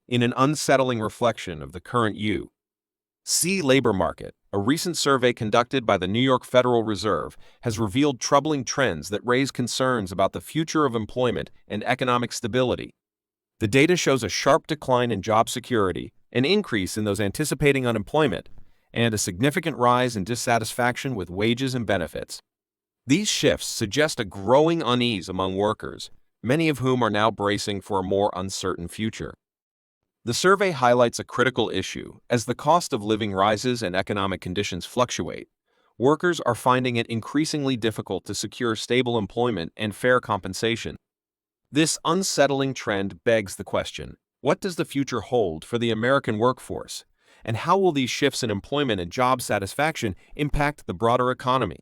in an unsettling reflection of the current U.S. labor market. A recent survey conducted by the New York Federal Reserve has revealed troubling trends that raise concerns about the future of employment and economic stability. The data shows a sharp decline in job security, an increase in those anticipating unemployment, and a significant rise in dissatisfaction with wages and benefits. These shifts suggest a growing unease among workers, many of whom are now bracing for a more uncertain future. The survey highlights a critical issue. As the cost of living rises and economic conditions fluctuate, workers are finding it increasingly difficult to secure stable employment and fair compensation. This unsettling trend begs the question, what does the future hold for the American workforce, and how will these shifts in employment and job satisfaction impact the broader economy?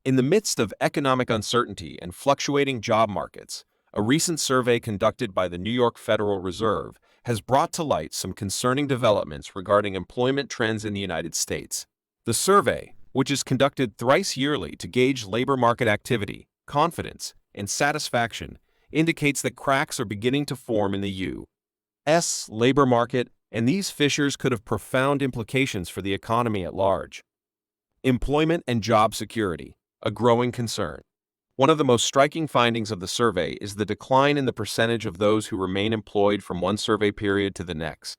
In the midst of economic uncertainty and fluctuating job markets, a recent survey conducted by the New York Federal Reserve has brought to light some concerning developments regarding employment trends in the United States. The survey, which is conducted thrice yearly to gauge labor market activity, confidence, and satisfaction, indicates that cracks are beginning to form in the U.S. labor market, and these fissures could have profound implications for the economy at large. Employment and job security, a growing concern. One of the most striking findings of the survey is the decline in the percentage of those who remain employed from one survey period to the next.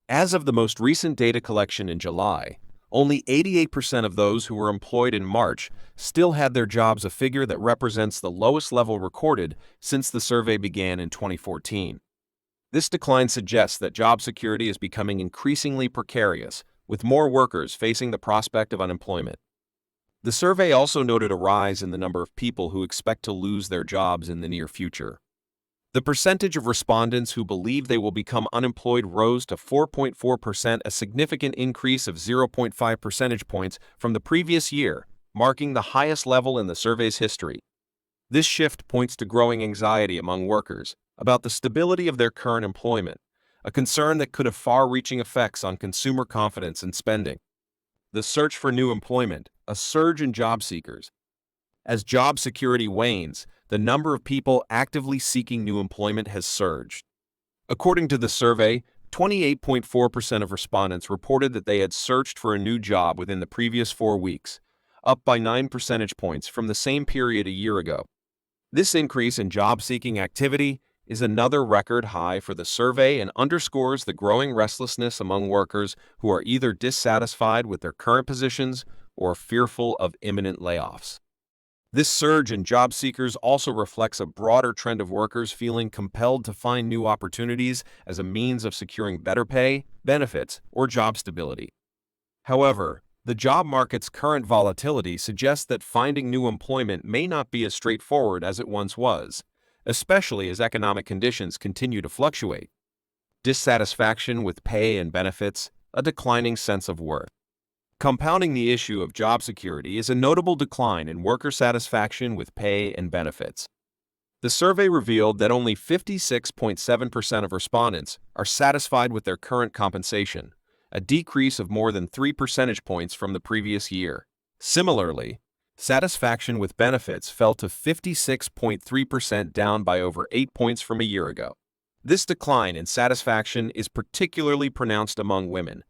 As of the most recent data collection in July, only 88% of those who were employed in March still had their jobs, a figure that represents the lowest level recorded since the survey began in 2014. This decline suggests that job security is becoming increasingly precarious, with more workers facing the prospect of unemployment. The survey also noted a rise in the number of people who expect to lose their jobs in the near future. The percentage of respondents who believe they will become unemployed rose to 4.4%, a significant increase of 0.5 percentage points from the previous year, marking the highest level in the survey's history. This shift points to growing anxiety among workers about the stability of their current employment, a concern that could have far-reaching effects on consumer confidence and spending. The search for new employment, a surge in job seekers. As job security wanes, the number of people actively seeking new employment has surged. According to the survey, 28.4% of respondents reported that they had searched for a new job within the previous 4 weeks, up by 9 percentage points from the same period a year ago. This increase in job-seeking activity is another record high for the survey and underscores the growing restlessness among workers who are either dissatisfied with their current positions or fearful of imminent layoffs. This surge in job seekers also reflects a broader trend of workers feeling compelled to find new opportunities as a means of securing better pay, benefits, or job stability. However, the job market's current volatility suggests that finding new employment may not be as straightforward as it once was, especially as economic conditions continue to fluctuate. Dissatisfaction with pay and benefits, a declining sense of worth. Compounding the issue of job security is a notable decline in worker satisfaction with pay and benefits. The survey revealed that only 56.7% of respondents are satisfied with their current compensation, a decrease of more than 3 percentage points from the previous year. Similarly, satisfaction with benefits fell to 56.3%, down by over 8 points from a year ago. This decline in satisfaction is particularly pronounced among women,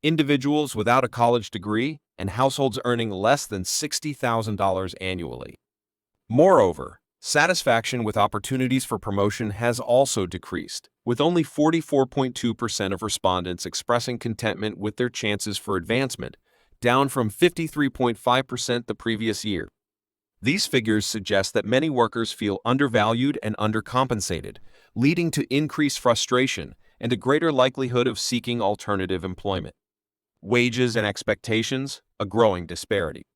individuals without a college degree, and households earning less than $60,000 annually. Moreover, satisfaction with opportunities for promotion has also decreased, with only 44.2% of respondents expressing contentment with their chances for advancement, down from 53.5% the previous year. These figures suggest that many workers feel undervalued and undercompensated, leading to increased frustration and a greater likelihood of seeking alternative employment. Wages and expectations, a growing disparity.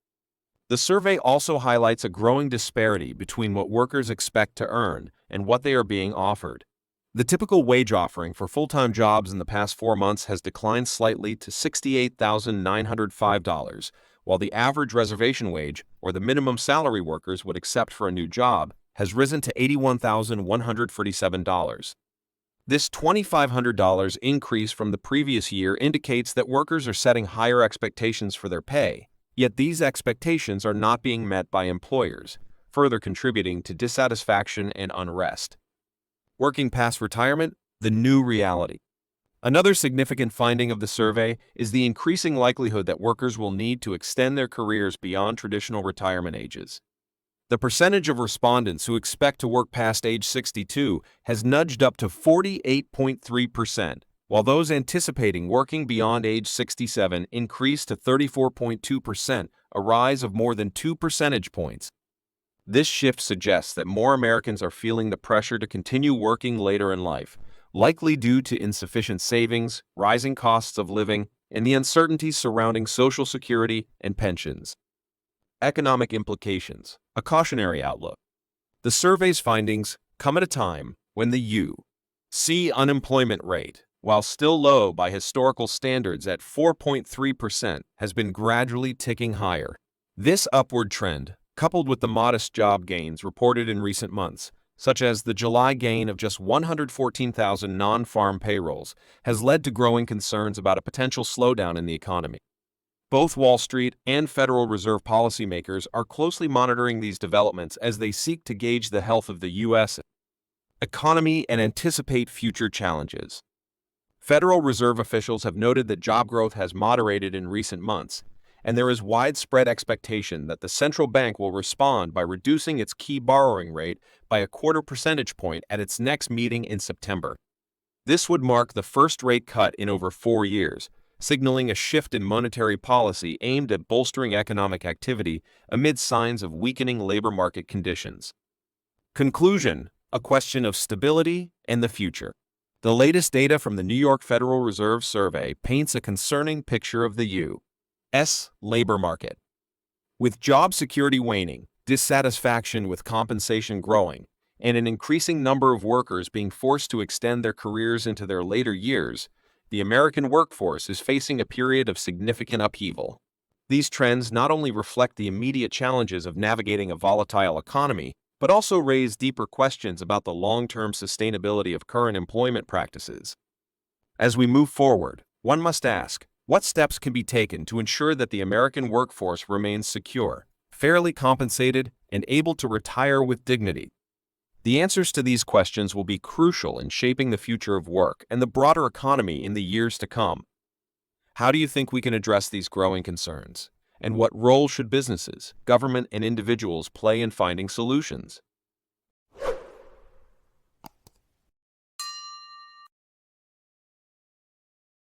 The survey also highlights a growing disparity between what workers expect to earn and what they are being offered. The typical wage offering for full-time jobs in the past 4 months has declined slightly to $68,905, while the average reservation wage, or the minimum salary workers would accept for a new job, has risen to $81,147. This $2,500 increase from the previous year indicates that workers are setting higher expectations for their pay, yet these expectations are not being met by employers, further contributing to dissatisfaction and unrest. Working past retirement, the new reality. Another significant finding of the survey is the increasing likelihood that workers will need to extend their careers beyond traditional retirement ages. The percentage of respondents who expect to work past age 62 has nudged up to 48.3%, while those anticipating working beyond age 67 increased to 34.2%, a rise of more than 2 percentage points. This shift suggests that more Americans are feeling the pressure to continue working later in life, likely due to insufficient savings, rising costs of living, and the uncertainties surrounding Social Security and pensions. Economic implications, a cautionary outlook. The survey's findings come at a time when the U.S. unemployment rate, while still low by historical standards at 4.3%, has been gradually ticking higher. This upward trend, coupled with the modest job gains reported in recent months, such as the July gain of just 114,000 non-farm payrolls, has led to growing concerns about a potential slowdown in the economy. Both Wall Street and Federal Reserve policymakers are closely monitoring these developments as they seek to gauge the health of the U.S. economy and anticipate future challenges. Federal Reserve officials have noted that job growth has moderated in recent months, and there is widespread expectation that the central bank will respond by reducing its key borrowing rate by a quarter percentage point at its next meeting in September. This would mark the first rate cut in over 4 years, signaling a shift in monetary policy aimed at bolstering economic activity amid signs of weakening labor market conditions. Conclusion: a question of stability and the future. The latest data from the New York Federal Reserve survey paints a concerning picture of the U.S. labor market. With job security waning, dissatisfaction with compensation growing, and an increasing number of workers being forced to extend their careers into their later years, the American workforce is facing a period of significant upheaval. These trends not only reflect the immediate challenges of navigating a volatile economy, but also raise deeper questions about the long-term sustainability of current employment practices. As we move forward, one must ask, what steps can be taken to ensure that the American workforce remains secure, fairly compensated, and able to retire with dignity? The answers to these questions will be crucial in shaping the future of work and the broader economy in the years to come. How do you think we can address these growing concerns? And what role should businesses, government, and individuals play in finding solutions?